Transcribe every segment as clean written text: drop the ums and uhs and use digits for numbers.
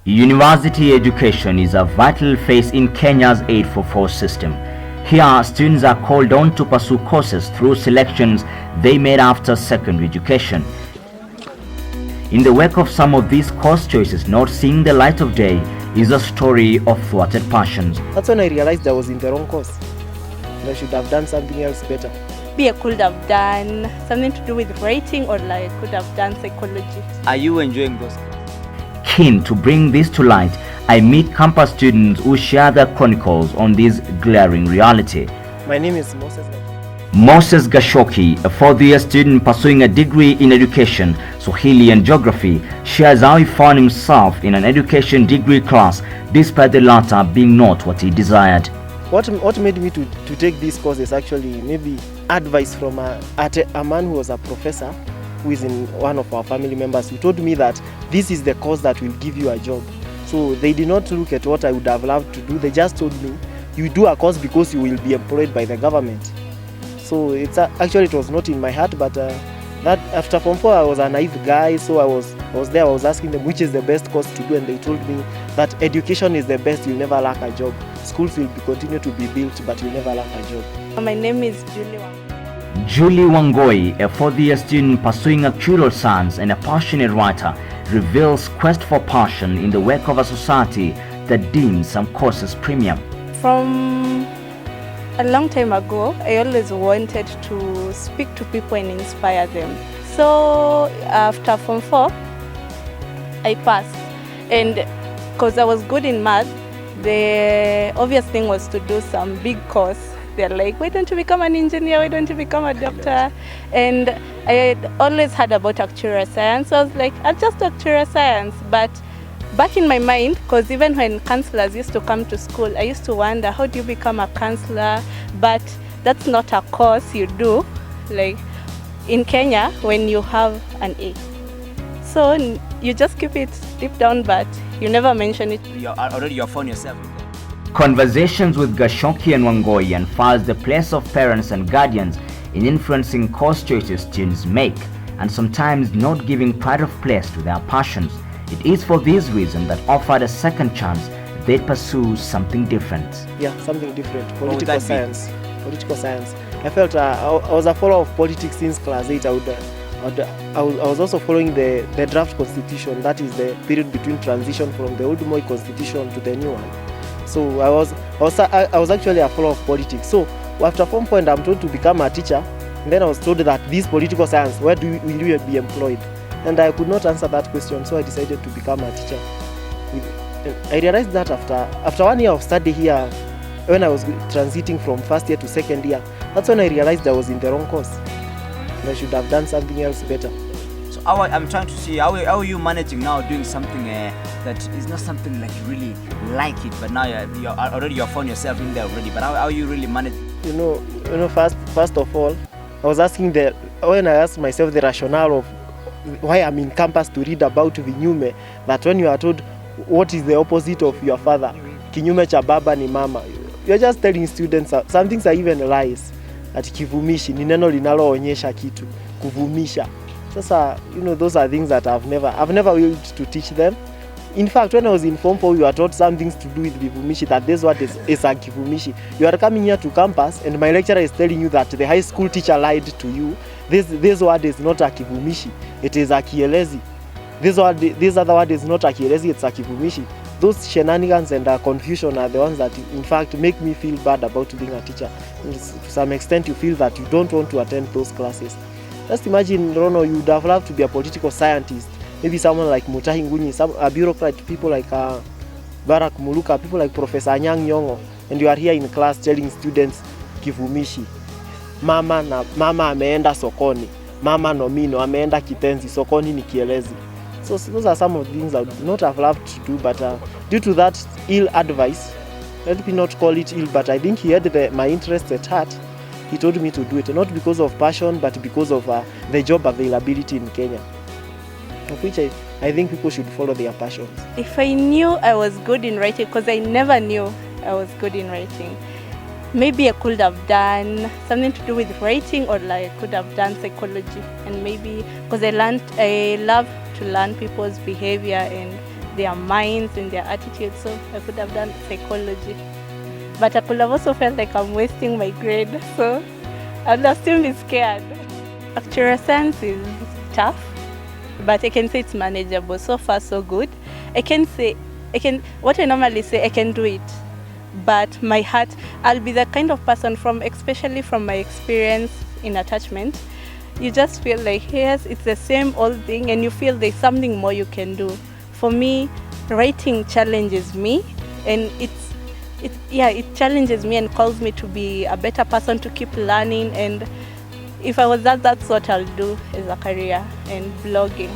University education is a vital phase in Kenya's 844 system. Here, students are called on to pursue courses through selections they made after secondary education. In the wake of some of these course choices not seeing the light of day is a story of thwarted passions. That's when I realized I was in the wrong course. I should have done something else better. Maybe I could have done something to do with writing, or like I could have done psychology. Are you enjoying those? Keen to bring this to light, I meet campus students who share their chronicles on this glaring reality. My name is Moses Gachoki, a fourth-year student pursuing a degree in education, Swahili and geography, shares how he found himself in an education degree class despite the latter being not what he desired. What made me to take this course is actually maybe advice from a man who was a professor, who is in one of our family members, who told me that this is the course that will give you a job. So they did not look at what I would have loved to do. They just told me, you do a course because you will be employed by the government. So actually it was not in my heart, but that after Form 4 I was a naive guy, so I was there, I was asking them which is the best course to do, and they told me that education is the best, you'll never lack a job. Schools will continue to be built, but you'll never lack a job. My name is Julie Wangui. Julie Wangui, a fourth-year student pursuing actuarial science and a passionate writer, reveals quest for passion in the wake of a society that deems some courses premium. From a long time ago, I always wanted to speak to people and inspire them. So after Form 4, I passed. And because I was good in math, the obvious thing was to do some big course. They're like, why don't you become an engineer? Why don't you become a doctor? And I had always heard about actuarial science. So I was like, I'll just do actuarial science. But back in my mind, because even when counselors used to come to school, I used to wonder, how do you become a counselor? But that's not a course you do, like in Kenya, when you have an A. So you just keep it deep down, but you never mention it. You're found yourself. Conversations with Gachoki and Wangui unfurls the place of parents and guardians in influencing course choices students make, and sometimes not giving pride of place to their passions. It is for this reason that offered a second chance, they pursue something different. Yeah, something different. Political science. Political science. I felt I was a follower of politics since class 8. I was also following the draft constitution, that is the period between transition from the old Moi constitution to the new one. So I was actually a follower of politics. So after Form 4 I'm told to become a teacher, and then I was told that this political science, where will you be employed? And I could not answer that question, so I decided to become a teacher. I realized that after 1 year of study here, when I was transiting from first year to second year, that's when I realized I was in the wrong course. And I should have done something else better. So I'm trying to see, how are you managing now doing something that is not something like you really like it, but now you're found yourself in there already, but how are you really managing? You know, first of all, I was asking when I asked myself the rationale of why I'm in campus to read about vinyume, that when you are told what is the opposite of your father, kinyume cha baba ni mama, you're just telling students some things are even lies. At kivumishi ni neno linaloonyesha kitu, kuvumisha. Sasa, those are things that I've never used to teach them. In fact, when I was in Form 4, we were taught some things to do with vivumishi, that this word is a kivumishi. You are coming here to campus and my lecturer is telling you that the high school teacher lied to you. This word is not a kivumishi, it is a kielezi. This other word is not a kielezi, it's a kivumishi. Those shenanigans and confusion are the ones that in fact make me feel bad about being a teacher. And to some extent you feel that you don't want to attend those classes. Just imagine, Rono, you would have loved to be a political scientist. Maybe someone like Mutahi Nguni, a bureaucrat, people like Barak Muluka, people like Professor Anyang' Nyong'o, and you are here in class telling students kivumishi. Mama ameenda sokoni, mama nomino ameenda kitenzi, sokoni ni kielezi. So those are some of the things I would not have loved to do, but due to that ill advice, let me not call it ill, but I think he had my interests at heart. He told me to do it, not because of passion, but because of the job availability in Kenya, of which I think people should follow their passions. If I knew I was good in writing, because I never knew I was good in writing, maybe I could have done something to do with writing, or like I could have done psychology. And maybe because I love to learn people's behavior and their minds and their attitudes. So I could have done psychology. But I could have also felt like I'm wasting my grade. So I would have still be scared. Actuarial science is tough, but I can say it's manageable. So far, so good. What I normally say, I can do it. But my heart, I'll be the kind of person especially from my experience in attachment, you just feel like, yes, it's the same old thing, and you feel there's something more you can do. For me, writing challenges me, and it challenges me and calls me to be a better person, to keep learning. And if I was that's what I'll do as a career, and blogging.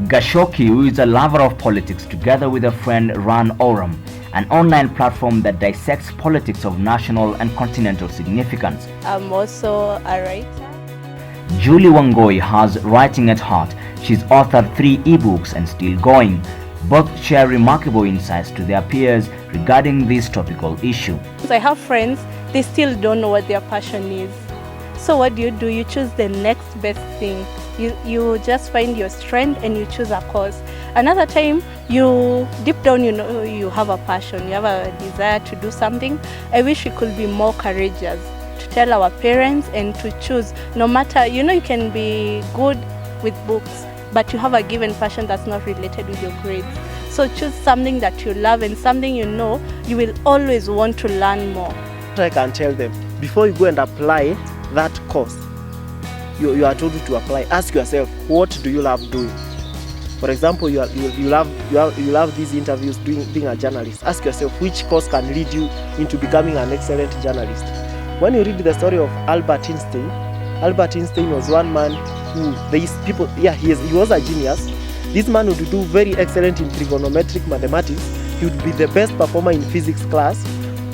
Gachoki, who is a lover of politics, together with a friend ran Orum, an online platform that dissects politics of national and continental significance. I'm also a writer. Julie Wangui has writing at heart. She's authored 3 ebooks and still going. Both share remarkable insights to their peers regarding this topical issue. I have friends, they still don't know what their passion is. So what do? You choose the next best thing. You just find your strength and you choose a course. Another time, you deep down, you know you have a passion, you have a desire to do something. I wish we could be more courageous to tell our parents and to choose. No matter, you can be good with books, but you have a given passion that's not related with your grades. So choose something that you love and something you know you will always want to learn more. I can tell them, before you go and apply that course, you are told to apply, ask yourself, what do you love doing? For example, you love these interviews, being a journalist. Ask yourself, which course can lead you into becoming an excellent journalist? When you read the story of Albert Einstein was one man who, he was a genius. This man would do very excellent in trigonometric mathematics. He would be the best performer in physics class.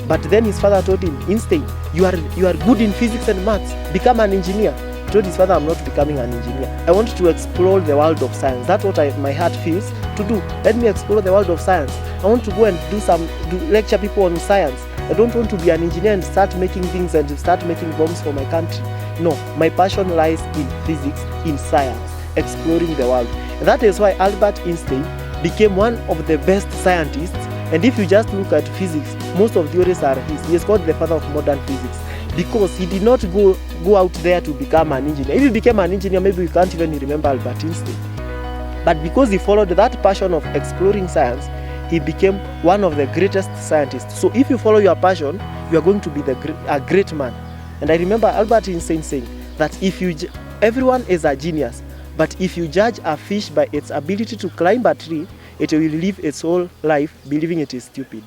But then his father told him, Einstein, you are good in physics and maths, become an engineer. He told his father, I'm not becoming an engineer. I want to explore the world of science. That's what my heart feels to do. Let me explore the world of science. I want to go and lecture people on science. I don't want to be an engineer and start making things and start making bombs for my country. No, my passion lies in physics, in science, exploring the world. And that is why Albert Einstein became one of the best scientists. And if you just look at physics, most of the theories are his. He is called the father of modern physics because he did not go out there to become an engineer. If he became an engineer, maybe we can't even remember Albert Einstein. But because he followed that passion of exploring science, he became one of the greatest scientists. So if you follow your passion, you are going to be a great man. And I remember Albert Einstein saying that everyone is a genius, but if you judge a fish by its ability to climb a tree, it will live its whole life believing it is stupid.